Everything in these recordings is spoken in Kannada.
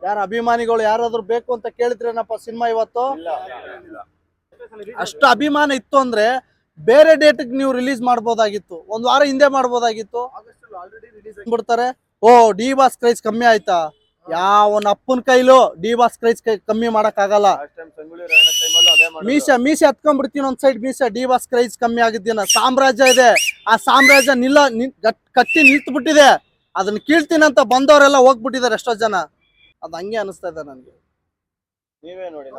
ಯಾರ ಅಭಿಮಾನಿಗಳು ಯಾರಾದ್ರೂ ಬೇಕು ಅಂತ ಕೇಳಿದ್ರೇನಪ್ಪ ಸಿನಿಮಾ ಇವತ್ತು? ಅಷ್ಟು ಅಭಿಮಾನ ಇತ್ತು ಅಂದ್ರೆ ಬೇರೆ ಡೇಟ್ ನೀವು ರಿಲೀಸ್ ಮಾಡ್ಬೋದಾಗಿತ್ತು, ಒಂದ್ ವಾರ ಹಿಂದೆ ಮಾಡ್ಬೋದಾಗಿತ್ತು. ಬಿಡ್ತಾರೆ. ಓ ಡಿ ಬಾಸ್ ಕ್ರೈಸ್ ಕಮ್ಮಿ ಆಯ್ತಾ? ಯಾವನ್ ಅಪ್ಪನ ಕೈಲೂ ಡಿ ಬಾಸ್ ಕ್ರೈಸ್ ಕಮ್ಮಿ ಮಾಡಕ್ ಆಗಲ್ಲ. ಮೀಸೆ ಹತ್ಕೊಂಡ್ಬಿಡ್ತೀನಿ ಒಂದ್ ಸೈಡ್, ಮೀಸೆ ಡಿ ಬಾಸ್ ಕ್ರೈಸ್ ಕಮ್ಮಿ ಆಗಿದ್ದೀನ. ಸಾಮ್ರಾಜ್ಯ ಇದೆ, ಆ ಸಾಮ್ರಾಜ್ಯ ಕಟ್ಟಿ ನಿಲ್ತು ಬಿಟ್ಟಿದೆ. ಅದನ್ನ ಕೀಳ್ತೀನಿ ಅಂತ ಬಂದವರೆಲ್ಲ ಹೋಗ್ಬಿಟ್ಟಿದ್ದಾರೆ ಎಷ್ಟೋ ಜನ. ಅದ್ ಹಂಗೆ ಅನಿಸ್ತಾ ಇದೆ ನನ್ಗೆ. ನೀವೇ ನೋಡಿ,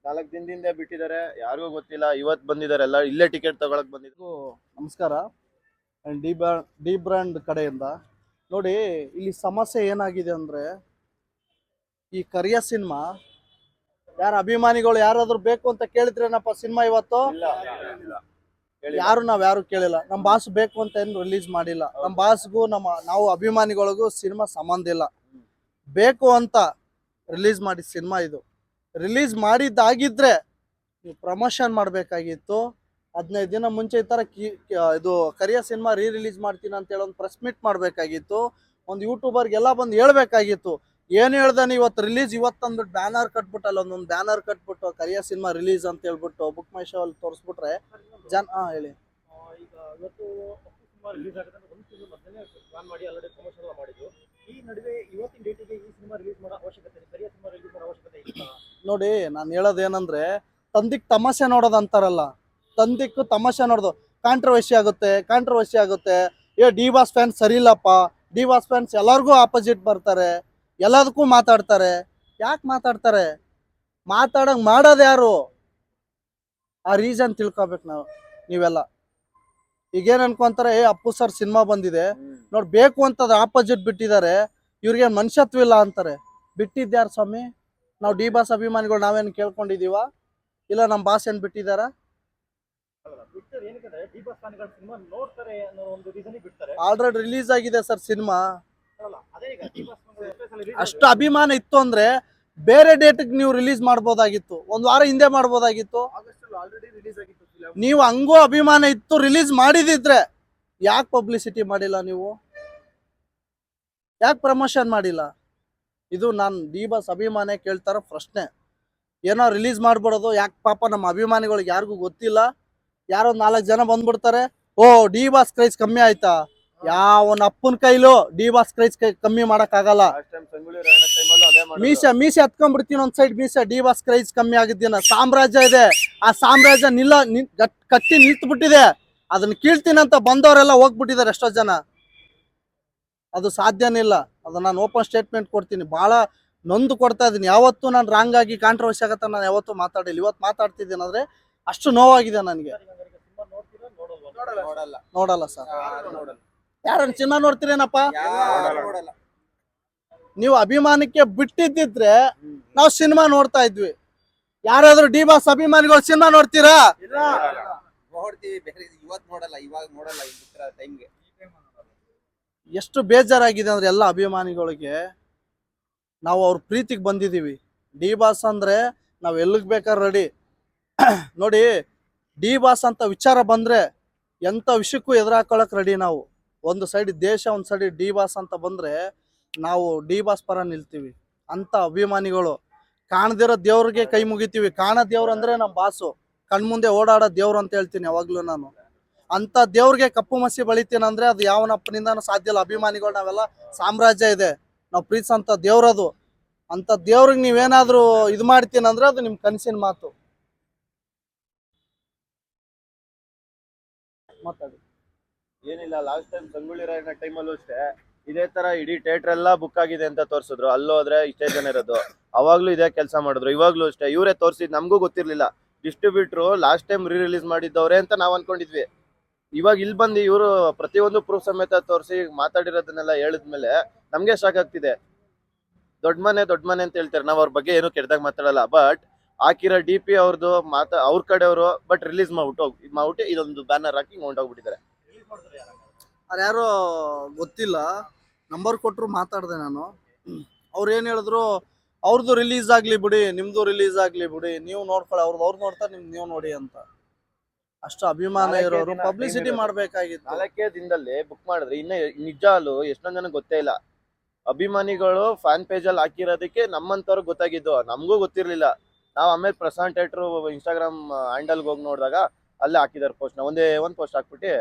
4 ದಿನದಿಂದ ಬಿಟ್ಟಿದ್ದಾರೆ, ಯಾರಿಗೂ ಗೊತ್ತಿಲ್ಲ. ಇವತ್ತು ಬಂದಿದ್ದಾರೆ, ಎಲ್ಲ ಇಲ್ಲೇ ಟಿಕೆಟ್ ತಗೊಳಕ್ ಬಂದಿದ್ರು. ನಮಸ್ಕಾರ, ಡಿ ಬ್ರ್ಯಾಂಡ್ ಕಡೆಯಿಂದ. ನೋಡಿ, ಇಲ್ಲಿ ಸಮಸ್ಯೆ ಏನಾಗಿದೆ ಅಂದ್ರೆ, ಈ ಕರಿಯ ಸಿನಿಮಾ ಯಾರ ಅಭಿಮಾನಿಗಳು ಯಾರಾದ್ರೂ ಬೇಕು ಅಂತ ಕೇಳಿದ್ರೇನಪ್ಪ ಸಿನಿಮಾ ಇವತ್ತು? ಯಾರು ಕೇಳಿಲ್ಲ. ನಮ್ಮ ಬಾಸ್ ಬೇಕು ಅಂತ ಏನು ರಿಲೀಸ್ ಮಾಡಿಲ್ಲ. ನಮ್ಮ ಬಾಸ್ಗೂ ನಾವು ಅಭಿಮಾನಿಗಳಿಗೂ ಸಿನಿಮಾ ಸಂಬಂಧ ಇಲ್ಲ. ಬೇಕು ಅಂತ ರಿಲೀಸ್ ಮಾಡಿದ ಸಿನಿಮಾ ಇದು. ರಿಲೀಸ್ ಮಾಡಿದ್ದಾಗಿದ್ರೆ ನೀವು ಪ್ರಮೋಷನ್ ಮಾಡಬೇಕಾಗಿತ್ತು. 15 ದಿನ ಮುಂಚೆ ಈ ಥರ ಇದು ಕರಿಯ ಸಿನಿಮಾ ರಿಲೀಸ್ ಮಾಡ್ತೀನಿ ಅಂತ ಹೇಳಿ ಒಂದು ಪ್ರೆಸ್ ಮೀಟ್ ಮಾಡಬೇಕಾಗಿತ್ತು. ಒಂದು ಯೂಟ್ಯೂಬರ್ಗೆಲ್ಲ ಬಂದು ಹೇಳ್ಬೇಕಾಗಿತ್ತು. ಏನು ಹೇಳ್ದಾನೆ ಇವತ್ತು ರಿಲೀಸ್, ಇವತ್ತಂದ್ಬಿಟ್ಟು ಬ್ಯಾನರ್ ಕಟ್ಬಿಟ್ಟಲ್ಲ, ಒಂದೊಂದು ಬ್ಯಾನರ್ ಕಟ್ಬಿಟ್ಟು ಕರಿಯ ಸಿನಿಮಾ ರಿಲೀಸ್ ಅಂತ ಹೇಳ್ಬಿಟ್ಟು ಬುಕ್ ಮೈ ಶೋ ಅಲ್ಲಿ ತೋರಿಸ್ಬಿಟ್ರೆ ಜನ ಹೇಳಿ. ಈಗ ಇವತ್ತು ಸಿನಿಮಾ ರಿಲೀಸ್ ಆಗುತ್ತೆ ಅಂತ ಒಂದು ತಿಂಗಳು ಮೊದಲೇ ಪ್ಲಾನ್ ಮಾಡಿ ಆಲ್ರೆಡಿ ಪ್ರಮೋಷನ್ ಎಲ್ಲ ಮಾಡಿದ್ರು. ಈ ನಡುವೆ ಇವತ್ತಿನ ಡೇಟಿಗೆ ಈ ಸಿನಿಮಾ ರಿಲೀಸ್ ಮಾಡೋ ಅವಶ್ಯಕತೆ, ಕರಿಯ ಸಿನಿಮಾ ರಿಲೀಸ್ ಮಾಡೋ ಅವಶ್ಯಕತೆ ಇಲ್ಲ. ನೋಡಿ, ನಾನು ಹೇಳೋದೇನಂದ್ರೆ, ತಂದಿಕ್ ತಮಾಷೆ ನೋಡೋದು ಅಂತಾರಲ್ಲ, ತಂದಿಕ್ಕು ತಮಾಷೆ ನೋಡೋದು ಕಾಂಟ್ರವರ್ಸಿ ಆಗುತ್ತೆ. ಡಿ ಬಾಸ್ ಫ್ಯಾನ್ಸ್ ಸರಿ ಇಲ್ಲಪ್ಪ, ಡಿ ಬಾಸ್ ಫ್ಯಾನ್ಸ್ ಎಲ್ಲರಿಗೂ ಆಪೋಸಿಟ್ ಬರ್ತಾರೆ, ಎಲ್ಲದಕ್ಕೂ ಮಾತಾಡ್ತಾರೆ. ಯಾಕೆ ಮಾತಾಡ್ತಾರೆ? ಮಾತಾಡಂಗ್ ಮಾಡೋದು ಯಾರು? ಆ ರೀಸನ್ ತಿಳ್ಕೊಬೇಕು ನೀವೆಲ್ಲ. ಈಗೇನ್ ಅನ್ಕೊಂತಾರೆ, ಅಪ್ಪು ಸರ್ ಸಿನಿಮಾ ಬಂದಿದೆ ನೋಡಿ, ಬೇಕು ಅಂತದ ಆಪೋಸಿಟ್ ಬಿಟ್ಟಿದ್ದಾರೆ, ಇವ್ರಿಗೆ ಮನುಷ್ಯತ್ವ ಇಲ್ಲ ಅಂತಾರೆ. ಬಿಟ್ಟಿದ್ಯಾರು ಸ್ವಾಮಿ? ನಾವು ಡಿ ಬಾಸ್ ಅಭಿಮಾನಿಗಳು ನಾವೇನು ಕೇಳ್ಕೊಂಡಿದೀವ? ಇಲ್ಲ ನಮ್ಮ ಬಾಸ್ ಏನ್ ಬಿಟ್ಟಿದಾರ? ಆಲ್ರೆಡಿ ರಿಲೀಸ್ ಆಗಿದೆ ಸರ್ ಸಿನಿಮಾ. ಅಷ್ಟು ಅಭಿಮಾನ ಇತ್ತು ಅಂದ್ರೆ ಬೇರೆ ಡೇಟ್ ನೀವು ರಿಲೀಸ್ ಮಾಡ್ಬೋದಾಗಿತ್ತು, ಒಂದ್ ವಾರ ಹಿಂದೆ ಮಾಡ್ಬೋದಾಗಿತ್ತು. ನೀವು ಹಂಗೂ ಅಭಿಮಾನ ಇತ್ತು ರಿಲೀಸ್ ಮಾಡಿದಿದ್ರೆ ಯಾಕೆ ಪಬ್ಲಿಸಿಟಿ ಮಾಡಿಲ್ಲ? ನೀವು ಯಾಕೆ ಪ್ರಮೋಷನ್ ಮಾಡಿಲ್ಲ? ಇದು ನಾನು ಡಿ ಬಾಸ್ ಅಭಿಮಾನ ಕೇಳ್ತಾರ ಪ್ರಶ್ನೆ. ಏನೋ ರಿಲೀಸ್ ಮಾಡ್ಬಿಡೋದು ಯಾಕೆ? ಪಾಪ ನಮ್ಮ ಅಭಿಮಾನಿಗಳಿಗೆ ಯಾರಿಗೂ ಗೊತ್ತಿಲ್ಲ. ಯಾರೋ 4 ಜನ ಬಂದ್ಬಿಡ್ತಾರೆ, ಓ ಡಿ ಬಾಸ್ ಕ್ರೈಸ್ ಕಮ್ಮಿ ಆಯ್ತಾ? ಯಾವನ್ ಅಪ್ಪನ ಕೈಲೂ ಡಿ ಬಾಸ್ ಕ್ರೈಸ್ ಕಮ್ಮಿ ಮಾಡಕ್ ಆಗಲ್ಲ. ಮೀಸೆ ಹತ್ಕೊಂಡ್ಬಿಡ್ತೀನಿ ಒಂದ್ ಸೈಡ್, ಮೀಸೆ ಡಿ ಬಾಸ್ ಕ್ರೈಸ್ ಕಮ್ಮಿ ಆಗಿದ್ದೀನ. ಸಾಮ್ರಾಜ್ಯ ಇದೆ, ಆ ಸಾಮ್ರಾಜ್ಯ ಕಟ್ಟಿ ನಿಲ್ತು ಬಿಟ್ಟಿದೆ. ಅದನ್ನ ಕೀಳ್ತೀನಿ ಅಂತ ಬಂದವರೆಲ್ಲ ಹೋಗ್ಬಿಟ್ಟಿದ್ದಾರೆ ಎಷ್ಟೋ ಜನ. ಅದು ಸಾಧ್ಯನೇ ಇಲ್ಲ. ಅದು ನಾನು ಓಪನ್ ಸ್ಟೇಟ್ಮೆಂಟ್ ಕೊಡ್ತೀನಿ, ಬಹಳ ನೊಂದು ಕೊಡ್ತಾ ಇದೀನಿ. ಯಾವತ್ತೂ ನಾನು ರಾಂಗ್ ಆಗಿ ಕಾಂಟ್ರವರ್ಸಿ ಆಗತ್ತ ನಾನು ಯಾವತ್ತೂ ಮಾತಾಡಿಲ್ಲ. ಇವತ್ತು ಮಾತಾಡ್ತಿದ್ದೀನಿ ಅಂದ್ರೆ ಅಷ್ಟು ನೋವಾಗಿದೆ ನನಗೆ. ನೋಡಲ್ಲ ಸರ್. ಯಾರನ್ನ ಸಿನಿಮಾ ನೋಡ್ತೀರೇನಪ್ಪ? ನೀವು ಅಭಿಮಾನಕ್ಕೆ ಬಿಟ್ಟಿದ್ದಿದ್ರೆ ನಾವು ಸಿನಿಮಾ ನೋಡ್ತಾ ಇದ್ವಿ. ಯಾರಾದ್ರೂ ಡಿ ಬಾಸ್ ಅಭಿಮಾನಿಗಳು ಸಿನಿಮಾ ನೋಡ್ತೀರಾ? ಎಷ್ಟು ಬೇಜಾರಾಗಿದೆ ಅಂದ್ರೆ ಎಲ್ಲ ಅಭಿಮಾನಿಗಳಿಗೆ. ನಾವು ಅವ್ರ ಪ್ರೀತಿಗೆ ಬಂದಿದೀವಿ. ಡಿ ಬಾಸ್ ಅಂದ್ರೆ ನಾವ್ ಎಲ್ಲಿಗ್ ಬೇಕಾದ್ರೆ ರೆಡಿ. ನೋಡಿ, ಡಿ ಬಾಸ್ ಅಂತ ವಿಚಾರ ಬಂದ್ರೆ ಎಂತ ವಿಷಯಕ್ಕೂ ಎದುರಾಕೊಳ್ಳಕ್ ರೆಡಿ ನಾವು. ಒಂದು ಸೈಡ್ ದೇಶ, ಒಂದ್ ಸೈಡ್ ಡಿ ಬಾಸ್ ಅಂತ ಬಂದ್ರೆ ನಾವು ಡಿ ಬಾಸ್ ಪರ ನಿಲ್ತೀವಿ. ಅಂತ ಅಭಿಮಾನಿಗಳು. ಕಾಣದಿರೋ ದೇವ್ರಿಗೆ ಕೈ ಮುಗಿತೀವಿ. ಕಾಣ ದೇವ್ರು ಅಂದ್ರೆ ನಮ್ಮ ಬಾಸು, ಕಣ್ಮುಂದೆ ಓಡಾಡೋ ದೇವ್ರು ಅಂತ ಹೇಳ್ತೀನಿ ಯಾವಾಗ್ಲೂ ನಾನು. ಅಂತ ದೇವ್ರಿಗೆ ಕಪ್ಪು ಮಸಿ ಬಳಿತೀನಿ ಅಂದ್ರೆ ಅದು ಯಾವನಪ್ಪನಿಂದಾನು ಸಾಧ್ಯ ಇಲ್ಲ. ಅಭಿಮಾನಿಗಳು ನಾವೆಲ್ಲ ಸಾಮ್ರಾಜ್ಯ ಇದೆ, ನಾವು ಪ್ರೀತಿಸಂತ ದೇವ್ರದು. ಅಂತ ದೇವ್ರಿಗೆ ನೀವೇನಾದ್ರೂ ಇದು ಮಾಡ್ತೀನಿ ಅಂದ್ರೆ ಅದು ನಿಮ್ ಕನಸಿನ ಮಾತು. ಮಾತಾಡಿ. ಏನಿಲ್ಲ, ಲಾಸ್ಟ್ ಟೈಮ್ ಸಂಗೊಳ್ಳಿ ರಾಯಣ್ಣ ಟೈಮಲ್ಲೂ ಅಷ್ಟೇ ಇದೇ ತರ ಇಡೀ ಥಿಯೇಟರ್ ಎಲ್ಲ ಬುಕ್ ಆಗಿದೆ ಅಂತ ತೋರಿಸಿದ್ರು. ಅಲ್ಲೋದ್ರೆ ಇಷ್ಟೇ ಜನ ಇರೋದು. ಅವಾಗ್ಲೂ ಇದೇ ಕೆಲಸ ಮಾಡಿದ್ರು. ಇವಾಗ್ಲೂ ಅಷ್ಟೇ ಇವರೇ ತೋರಿಸಿದ್, ನಮಗೂ ಗೊತ್ತಿರ್ಲಿಲ್ಲ. ಡಿಸ್ಟ್ರಿಬ್ಯೂಟ್ರು ಲಾಸ್ಟ್ ಟೈಮ್ ರಿಲೀಸ್ ಮಾಡಿದ್ದವ್ರೆ ಅಂತ ನಾವ್ ಅನ್ಕೊಂಡಿದ್ವಿ. ಇವಾಗ ಇಲ್ಲಿ ಬಂದು ಇವರು ಪ್ರತಿಯೊಂದು ಪ್ರೂಫ್ ಸಮೇತ ತೋರಿಸಿ ಮಾತಾಡಿರೋದನ್ನೆಲ್ಲ ಹೇಳಿದ್ಮೇಲೆ ನಮ್ಗೆ ಶಾಕ್ ಆಗ್ತಿದೆ. ದೊಡ್ಡ ಮನೆ ಅಂತ ಹೇಳ್ತಾರೆ, ನಾವ್ ಅವ್ರ ಬಗ್ಗೆ ಏನು ಕೆಟ್ಟದಾಗ ಮಾತಾಡಲ್ಲ. ಬಟ್ ಹಾಕಿರೋ DP ಅವ್ರದ್ದು ಅವ್ರ ಕಡೆಯವರು ಬಟ್ ರಿಲೀಸ್ ಮಾಡ್ಬಿಟ್ಟು ಇದೊಂದು ಬ್ಯಾನರ್ ಹಾಕಿ ಹೊಂಟೋಗ್ಬಿಟ್ಟಿದ್ದಾರೆ. ಯಾರೋ ಗೊತ್ತಿಲ್ಲ, ನಂಬರ್ ಕೊಟ್ಟರು ಮಾತಾಡಿದೆ ನಾನು. ಅವ್ರು ಏನು ಹೇಳಿದ್ರು, ಅವ್ರದ್ದು ರಿಲೀಸ್ ಆಗ್ಲಿ ಬಿಡಿ, ನಿಮ್ದು ರಿಲೀಸ್ ಆಗ್ಲಿ ಬಿಡಿ, ನೀವು ನೋಡ್ಕೊಳ್ಳಿ, ಅವ್ರು ನೋಡ್ತಾರೆ, ನೀವು ನೋಡಿ ಅಂತ. ಅಷ್ಟು ಅಭಿಮಾನ ಇರೋರು ಪಬ್ಲಿಸಿಟಿ ಮಾಡ್ಬೇಕಾಗಿತ್ತು. 4 ದಿನದಲ್ಲಿ ಬುಕ್ ಮಾಡಿದ್ರೆ ಇನ್ನ ನಿಜ ಅಲ್ಲೂ ಎಷ್ಟೊಂದ್ ಜನ ಗೊತ್ತೇ ಇಲ್ಲ. ಅಭಿಮಾನಿಗಳು ಫ್ಯಾನ್ ಪೇಜ್ ಅಲ್ಲಿ ಹಾಕಿರೋದಕ್ಕೆ ನಮ್ಮಂತವ್ರಿಗೆ ಗೊತ್ತಾಗಿದ್ದು, ನಮಗೂ ಗೊತ್ತಿರ್ಲಿಲ್ಲ. ನಾವ್ ಆಮೇಲೆ ಪ್ರಶಾಂತ್ ಥಿಯೇಟರ್ ಇನ್ಸ್ಟಾಗ್ರಾಮ್ ಹ್ಯಾಂಡಲ್ ಹೋಗಿ ನೋಡಿದಾಗ ಅಲ್ಲೇ ಹಾಕಿದಾರೆ ಪೋಸ್ಟ್. ಒಂದೇ ಒಂದ್ ಪೋಸ್ಟ್ ಹಾಕ್ಬಿಟ್ಟು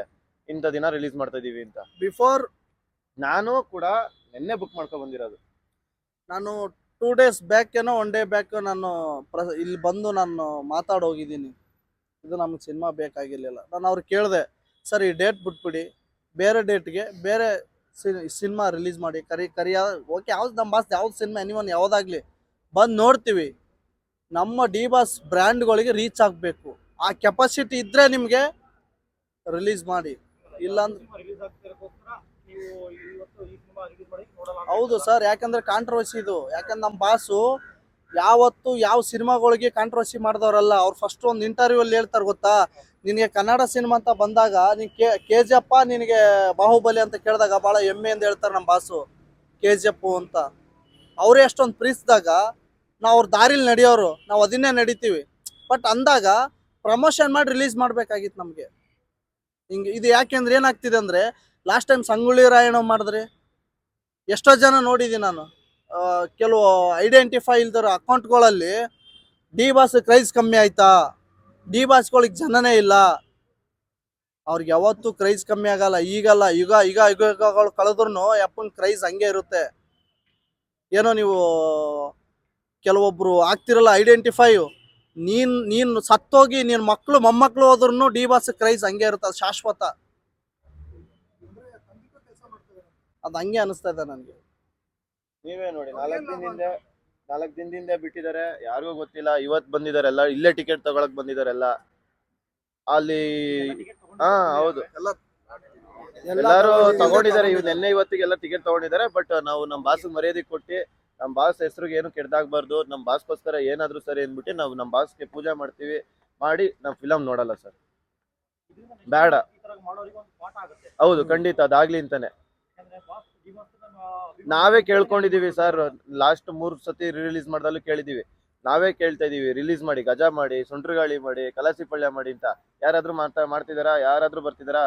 ಇಂಥ ದಿನ ರಿಲೀಸ್ ಮಾಡ್ತಾ ಇದೀವಿ ಅಂತ. ಬಿಫೋರ್ ನಾನು ಕೂಡ ನಿನ್ನೆ ಬುಕ್ ಮಾಡ್ಕೊ ಬಂದಿರೋದು. ನಾನು 2 days ಬ್ಯಾಕ್ ಏನೋ 1 day ಬ್ಯಾಕ್ ನಾನು ಇಲ್ಲಿ ಬಂದು ನಾನು ಮಾತಾಡೋಗಿದ್ದೀನಿ, ಇದು ನಮ್ಗೆ ಸಿನಿಮಾ ಬೇಕಾಗಿರ್ಲಿಲ್ಲ. ನಾನು ಅವ್ರಿಗೆ ಕೇಳಿದೆ, ಸರ್ ಈ ಡೇಟ್ ಬಿಟ್ಬಿಡಿ, ಬೇರೆ ಡೇಟ್ಗೆ ಬೇರೆ ಸಿನಿಮಾ ರಿಲೀಸ್ ಮಾಡಿ, ಕರಿಯ ಓಕೆ, ಯಾವ್ದು ನಮ್ಮ ಬಾಸ್ ಯಾವ್ದು ಸಿನಿಮಾ ಎನಿವನ್ ಯಾವುದಾಗ್ಲಿ ಬಂದು ನೋಡ್ತೀವಿ. ನಮ್ಮ ಡಿ ಬಾಸ್ ಬ್ರ್ಯಾಂಡ್ಗಳಿಗೆ ರೀಚ್ ಆಗಬೇಕು, ಆ ಕೆಪಾಸಿಟಿ ಇದ್ದರೆ ನಿಮಗೆ ರಿಲೀಸ್ ಮಾಡಿ, ಇಲ್ಲಾಂದ್ರೆ ರಿಲೀಸ್ ಆಗ್ತಿರೋಕ್ಕೋಸ್ಕರ ನೀವು ಇವತ್ತು ಈ ಸಿನಿಮಾ ರಿಲೀಸ್ ಮಾಡಿ ನೋಡಲ್ಲ ಅಂತ ಹೌದು ಸರ್. ಯಾಕಂದ್ರೆ ಕಾಂಟ್ರವರ್ಸಿ ಇದು. ಯಾಕಂದ್ರೆ ನಮ್ಮ ಬಾಸು ಯಾವತ್ತು ಯಾವ ಸಿನಿಮಾಗಳಿಗೆ ಕಾಂಟ್ರವರ್ಸಿ ಮಾಡಿದವರಲ್ಲ. ಅವ್ರು ಫಸ್ಟ್ ಒಂದು ಇಂಟರ್ವ್ಯೂ ಅಲ್ಲಿ ಹೇಳ್ತಾರೆ ಗೊತ್ತಾ, ನಿನಗೆ ಕನ್ನಡ ಸಿನಿಮಾ ಅಂತ ಬಂದಾಗ ನೀನು KGF ನಿನಗೆ ಬಾಹುಬಲಿ ಅಂತ ಕೇಳಿದಾಗ ಭಾಳ ಹೆಮ್ಮೆಯಿಂದ ಹೇಳ್ತಾರೆ ನಮ್ಮ ಬಾಸು KGF ಅಂತ. ಅವರೇ ಅಷ್ಟೊಂದು ಪ್ರೀತಿಸಿದಾಗ ನಾವು ಅವ್ರ ದಾರಿಲಿ ನಡೆಯೋರು, ನಾವು ಅದನ್ನೇ ನಡಿತೀವಿ. ಬಟ್ ಅಂದಾಗ ಪ್ರಮೋಷನ್ ಮಾಡಿ ರಿಲೀಸ್ ಮಾಡಬೇಕಾಗಿತ್ತು ನಮಗೆ. ಹಿಂಗೆ ಇದು ಯಾಕೆಂದ್ರೆ ಏನಾಗ್ತಿದೆ ಅಂದರೆ, ಲಾಸ್ಟ್ ಟೈಮ್ ಸಂಗೊಳ್ಳಿ ರಾಯಣ್ಣ ಮಾಡಿದ್ರಿ, ಎಷ್ಟೋ ಜನ ನೋಡಿದ್ದೀನಿ ನಾನು. ಕೆಲವು ಐಡೆಂಟಿಫೈ ಇಲ್ದಿರೋ ಅಕೌಂಟ್ಗಳಲ್ಲಿ ಡಿ ಬಾಸ್ ಕ್ರೈಸ್ ಕಮ್ಮಿ ಆಯ್ತಾ, ಡಿ ಬಾಸ್ಗಳಿಗೆ ಜನನೇ ಇಲ್ಲ, ಅವ್ರಿಗೆ ಯಾವತ್ತೂ ಕ್ರೈಸ್ ಕಮ್ಮಿ ಆಗಲ್ಲ. ಈಗಲ್ಲ, ಯುಗಗಳು ಕಳೆದ್ರೂ ಅಪ್ಪನ ಕ್ರೈಸ್ ಹಂಗೆ ಇರುತ್ತೆ. ಏನೋ ನೀವು ಕೆಲವೊಬ್ರು ಆಗ್ತಿರಲ್ಲ ಐಡೆಂಟಿಫೈ, ನೀನು ಸತ್ತೋಗಿ ನಿನ್ನ ಮಕ್ಕಳು ಮೊಮ್ಮಕ್ಕಳು ಹೋದ್ರೂ ಡಿ ಬಾಸ್ ಕ್ರೈಸ್ ಹಂಗೆ ಇರುತ್ತೆ, ಅದು ಶಾಶ್ವತ. ಅದು ಹಂಗೆ ಅನಿಸ್ತಾ ಇದೆ ನನಗೆ. ನೀವೇ ನೋಡಿ, 4 ದಿನದಿಂದ ಬಿಟ್ಟಿದ್ದಾರೆ, ಯಾರಿಗೂ ಗೊತ್ತಿಲ್ಲ. ಇವತ್ತು ಬಂದಿದ್ದಾರೆ ಎಲ್ಲ, ಇಲ್ಲೇ ಟಿಕೆಟ್ ತಗೊಳಕ್ ಬಂದಿದ್ದಾರೆ ಎಲ್ಲ ಅಲ್ಲಿ. ಹಾ ಹೌದು, ಎಲ್ಲಾರು ತಗೊಂಡಿದ್ದಾರೆ. ನಿನ್ನೆ ಇವತ್ತಿಗೆಲ್ಲ ಟಿಕೆಟ್ ತಗೊಂಡಿದ್ದಾರೆ. ಬಟ್ ನಾವು ನಮ್ಮ ಬಾಸ್ಗೆ ಮರ್ಯಾದೆ ಕೊಟ್ಟು, ನಮ್ಮ ಬಾಸ್ ಹೆಸರಿಗೆ ಏನು ಕೆಡ್ದಾಗಬಾರ್ದು, ನಮ್ಮ ಬಾಸ್ಗೋಸ್ಕರ ಏನಾದ್ರು ಸರಿ ಅಂದ್ಬಿಟ್ಟು ನಾವು ನಮ್ಮ ಬಾಸ್ಗೆ ಪೂಜೆ ಮಾಡ್ತೀವಿ. ಮಾಡಿ ನಾವು ಫಿಲಮ್ ನೋಡಲ್ಲ ಸರ್, ಬೇಡ. ಈ ತರ ಮಾಡೋರಿಗೆ ಒಂದು ಪಾಠ ಆಗುತ್ತೆ. ಹೌದು, ಖಂಡಿತ ಅದಾಗ್ಲಿ ಅಂತಾನೆ ಯಾಕಂದ್ರೆ ಬಾಸ್ ಡಿ ಬಾಸ್ ನಾವೇ ಕೇಳ್ಕೊಂಡಿದೀವಿ ಸರ್. ಲಾಸ್ಟ್ 3 ಸತಿ ರಿಲೀಸ್ ಮಾಡ್ದಲ್ಲೂ ಕೇಳಿದೀವಿ, ನಾವೇ ಕೇಳ್ತಾ ಇದೀವಿ ರಿಲೀಸ್ ಮಾಡಿ, ಗಜಾ ಮಾಡಿ, ಸುಂಟ್ರಗಾಳಿ ಮಾಡಿ, ಕಲಾಸಿ ಪಳ್ಯ ಮಾಡಿ ಅಂತ. ಯಾರಾದ್ರೂ ಮಾಡ್ತಿದಾರಾ? ಯಾರಾದ್ರೂ ಬರ್ತಿದಾರಾ?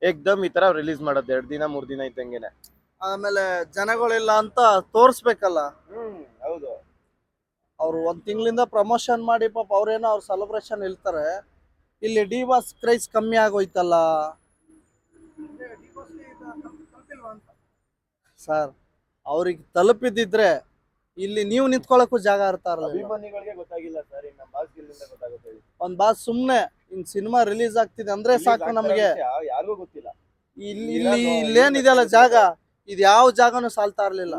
ಏಕ್ದಮ್ ಈ ತರ ರಿಲೀಸ್ ಮಾಡೋದು 2 ದಿನ 3 ದಿನ ಇದ್ದಂಗೆನೆ. ಆಮೇಲೆ ಜನಗಳಿಲ್ಲ ಅಂತ ತೋರಿಸ್ಬೇಕಲ್ಲ. ಹೌದು, ಅವ್ರು 1 ತಿಂಗಳಿಂದ ಪ್ರಮೋಷನ್ ಮಾಡಿ ಪಾಪ ಅವ್ರೇನೋ ಅವ್ರ ಸೆಲೆಬ್ರೇಷನ್ ಇರ್ತಾರೆ. ಇಲ್ಲಿ ಡಿ ಬಾಸ್ ಕ್ರೈಸ್ ಕಮ್ಮಿ ಆಗೋಯ್ತಲ್ಲ ಸರ್. ಅವ್ರಿಗೆ ತಲುಪಿದ್ದಿದ್ರೆ ಇಲ್ಲಿ ನೀವು ನಿಂತ್ಕೊಳ್ಳೋಕ್ಕೂ ಜಾಗ ಇರ್ತಾರಲ್ಲ. ಅಭಿಮಾನಿಗಳಿಗೆ ಗೊತ್ತಾಗಿಲ್ಲ ಸರ್, ನಮ್ಮ ಬಾಸ್ ಇಲ್ಲಿಂದ ಗೊತ್ತಾಗುತ್ತೆ. ಒಂದ್ ಬಾಸ್ ಸುಮ್ನೆ ಇನ್ ಸಿನಿಮಾ ರಿಲೀಸ್ ಆಗ್ತಿದೆ ಅಂದ್ರೆ ಸಾಕು ನಮಗೆ. ಯಾರಿಗೂ ಗೊತ್ತಿಲ್ಲ ಇಲ್ಲೇನಿದೆಯಲ್ಲ ಜಾಗ, ಇದು ಯಾವ ಜಾಗನೂ ಸಾಲ್ತಾ ಇರ್ಲಿಲ್ಲ.